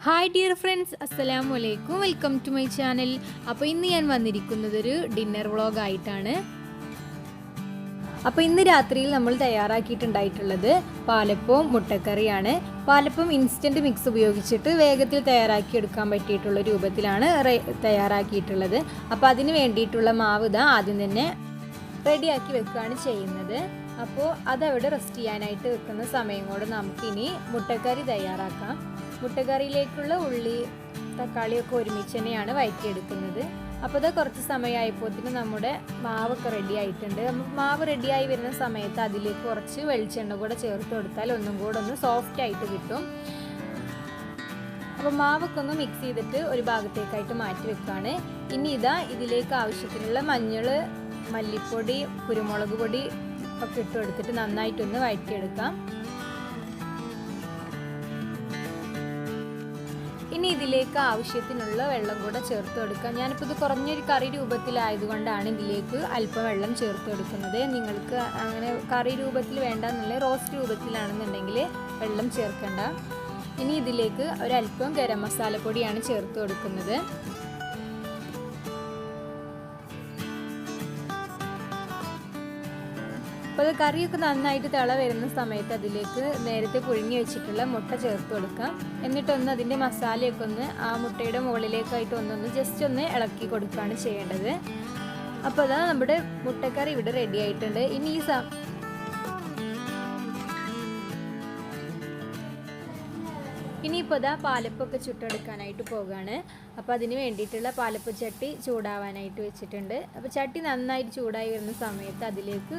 Hi dear friends, അസ്സലാമു അലൈക്കും. Welcome to my channel. അപ്പോൾ ഇന്ന് ഞാൻ വന്നിരിക്കുന്നതൊരു ഡിന്നർ വ്ളോഗായിട്ടാണ്. അപ്പോൾ ഇന്ന് രാത്രിയിൽ നമ്മൾ തയ്യാറാക്കിയിട്ടുണ്ടായിട്ടുള്ളത് പാലപ്പവും മുട്ടക്കറിയാണ്. പാലപ്പം ഇൻസ്റ്റൻറ്റ് മിക്സ് ഉപയോഗിച്ചിട്ട് വേഗത്തിൽ തയ്യാറാക്കിയെടുക്കാൻ പറ്റിയിട്ടുള്ള രൂപത്തിലാണ് തയ്യാറാക്കിയിട്ടുള്ളത്. അപ്പോൾ അതിന് വേണ്ടിയിട്ടുള്ള മാവ് ആദ്യം തന്നെ റെഡിയാക്കി വെക്കുകയാണ് ചെയ്യുന്നത്. അപ്പോൾ അതവിടെ റെസ്റ്റ് ചെയ്യാനായിട്ട് വെക്കുന്ന സമയം കൊണ്ട് നമുക്കിനി മുട്ടക്കറി തയ്യാറാക്കാം. മുട്ടക്കറിയിലേക്കുള്ള ഉള്ളി തക്കാളിയൊക്കെ ഒരുമിച്ച് തന്നെയാണ് വഴറ്റിയെടുക്കുന്നത്. അപ്പോൾ അത് കുറച്ച് സമയമായപ്പോഴത്തേന് നമ്മുടെ മാവൊക്കെ റെഡി ആയിട്ടുണ്ട്. മാവ് റെഡിയായി വരുന്ന സമയത്ത് അതിലേക്ക് കുറച്ച് വെളിച്ചെണ്ണ കൂടെ ചേർത്ത് കൊടുത്താൽ ഒന്നും കൂടെ ഒന്ന് സോഫ്റ്റ് ആയിട്ട് കിട്ടും. അപ്പോൾ മാവൊക്കെ ഒന്ന് മിക്സ് ചെയ്തിട്ട് ഒരു ഭാഗത്തേക്കായിട്ട് മാറ്റി വെക്കുകയാണ്. ഇനി ഇതിലേക്ക് ആവശ്യത്തിനുള്ള മഞ്ഞൾ, മല്ലിപ്പൊടി, കുരുമുളക് പൊടി ഒക്കെ ഇട്ട് കൊടുത്തിട്ട് നന്നായിട്ടൊന്ന് വഴറ്റിയെടുക്കാം. ഇനി ഇതിലേക്ക് ആവശ്യത്തിനുള്ള വെള്ളം കൂടെ ചേർത്ത് കൊടുക്കാം. ഞാനിപ്പോൾ ഇത് കുറഞ്ഞൊരു കറി രൂപത്തിലായതുകൊണ്ടാണ് ഇതിലേക്ക് അല്പം വെള്ളം ചേർത്ത് കൊടുക്കുന്നത്. നിങ്ങൾക്ക് അങ്ങനെ കറി രൂപത്തിൽ വേണ്ടെന്നുള്ള റോസ്റ്റ് രൂപത്തിലാണെന്നുണ്ടെങ്കിൽ വെള്ളം ചേർക്കണ്ട. ഇനി ഇതിലേക്ക് ഒരല്പം ഗരം മസാലപ്പൊടിയാണ് ചേർത്ത് കൊടുക്കുന്നത്. അപ്പോൾ അത് കറിയൊക്കെ നന്നായിട്ട് തിള വരുന്ന സമയത്ത് അതിലേക്ക് നേരത്തെ പുഴുങ്ങി വെച്ചിട്ടുള്ള മുട്ട ചേർത്ത് കൊടുക്കാം. എന്നിട്ടൊന്ന് അതിൻ്റെ മസാലയൊക്കെ ഒന്ന് ആ മുട്ടയുടെ മുകളിലേക്കായിട്ട് ജസ്റ്റ് ഒന്ന് ഇളക്കി കൊടുക്കുകയാണ് ചെയ്യേണ്ടത്. അപ്പോൾ അതാ നമ്മുടെ മുട്ടക്കറി ഇവിടെ റെഡി ആയിട്ടുണ്ട്. ഇനി ഇനിയിപ്പോൾ പാലപ്പൊക്കെ ചുട്ടെടുക്കാനായിട്ട് പോകുകയാണ്. അപ്പോൾ അതിന് വേണ്ടിയിട്ടുള്ള പാലപ്പ ചട്ടി ചൂടാവാനായിട്ട് വെച്ചിട്ടുണ്ട്. അപ്പോൾ ചട്ടി നന്നായിട്ട് ചൂടായി വരുന്ന സമയത്ത് അതിലേക്ക്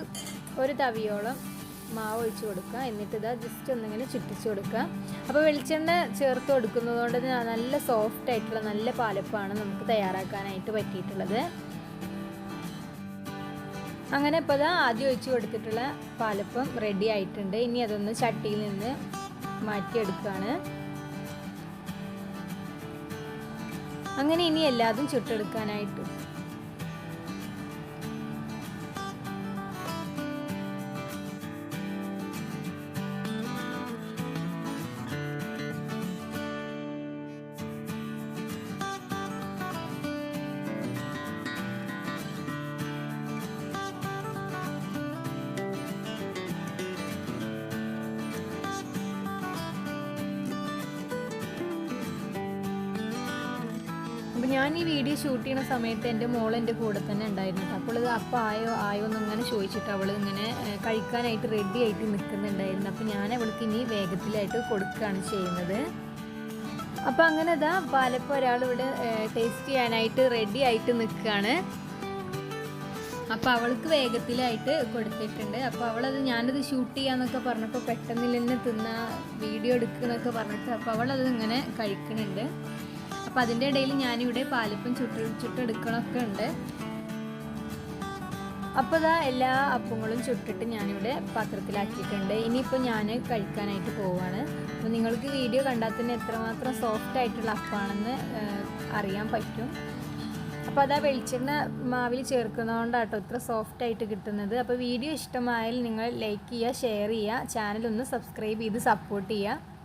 ഒരു തവിയോളം മാവ് ഒഴിച്ച് കൊടുക്കുക. എന്നിട്ട് ജസ്റ്റ് ഒന്നിങ്ങനെ ചുറ്റിച്ച് കൊടുക്കുക. അപ്പോൾ വെളിച്ചെണ്ണ ചേർത്ത് കൊടുക്കുന്നതുകൊണ്ട് നല്ല സോഫ്റ്റ് ആയിട്ടുള്ള നല്ല പാലപ്പമാണ് നമുക്ക് തയ്യാറാക്കാനായിട്ട് പറ്റിയിട്ടുള്ളത്. അങ്ങനെ ഇപ്പോൾ ആദ്യം ഒഴിച്ച് കൊടുത്തിട്ടുള്ള പാലപ്പം റെഡി ആയിട്ടുണ്ട്. ഇനി അതൊന്ന് ചട്ടിയിൽ നിന്ന് മാറ്റിയെടുക്കുകയാണ്. അങ്ങനെ ഇനി എല്ലാതും ചുട്ടെടുക്കാനായിട്ട് അപ്പോൾ ഞാൻ ഈ വീഡിയോ ഷൂട്ട് ചെയ്യുന്ന സമയത്ത് എൻ്റെ മോൾ എൻ്റെ കൂടെ തന്നെ ഉണ്ടായിരുന്നു. അപ്പോൾ ഇത് അപ്പം ആയോ എന്നിങ്ങനെ ചോദിച്ചിട്ട് അവൾ ഇങ്ങനെ കഴിക്കാനായിട്ട് റെഡി ആയിട്ട് നിൽക്കുന്നുണ്ടായിരുന്നു. അപ്പോൾ ഞാൻ അവൾക്ക് ഇനി വേഗത്തിലായിട്ട് കൊടുക്കുകയാണ് ചെയ്യുന്നത്. അപ്പോൾ അങ്ങനെ പാലപ്പം ഒരാളിവിടെ ടേസ്റ്റ് ചെയ്യാനായിട്ട് റെഡി ആയിട്ട് നിൽക്കുകയാണ്. അപ്പോൾ അവൾക്ക് വേഗത്തിലായിട്ട് കൊടുത്തിട്ടുണ്ട്. അപ്പോൾ ഞാനത് ഷൂട്ട് ചെയ്യാന്നൊക്കെ പറഞ്ഞപ്പോൾ പെട്ടെന്ന് തന്നെ വീഡിയോ എടുക്കുന്നൊക്കെ പറഞ്ഞിട്ട് അപ്പോൾ അവളത് ഇങ്ങനെ കഴിക്കുന്നുണ്ട്. അപ്പോൾ അതിൻ്റെ ഇടയിൽ ഞാനിവിടെ പാലപ്പം ചുട്ടെടുക്കണമൊക്കെ ഉണ്ട്. അപ്പോൾ എല്ലാ അപ്പങ്ങളും ചുട്ടിട്ട് ഞാനിവിടെ പാത്രത്തിലാക്കിയിട്ടുണ്ട്. ഇനിയിപ്പോൾ ഞാൻ കഴിക്കാനായിട്ട് പോവുകയാണ്. അപ്പോൾ നിങ്ങൾക്ക് വീഡിയോ കണ്ടാൽ തന്നെ എത്രമാത്രം സോഫ്റ്റ് ആയിട്ടുള്ള അപ്പമാണെന്ന് അറിയാൻ പറ്റും. അപ്പോൾ വെളിച്ചെണ്ണ മാവിൽ ചേർക്കുന്നതുകൊണ്ടാട്ടോ ഇത്ര സോഫ്റ്റ് ആയിട്ട് കിട്ടുന്നത്. അപ്പോൾ വീഡിയോ ഇഷ്ടമായാൽ നിങ്ങൾ ലൈക്ക് ചെയ്യുക, ഷെയർ ചെയ്യുക, ചാനലൊന്ന് സബ്സ്ക്രൈബ് ചെയ്ത് സപ്പോർട്ട് ചെയ്യുക.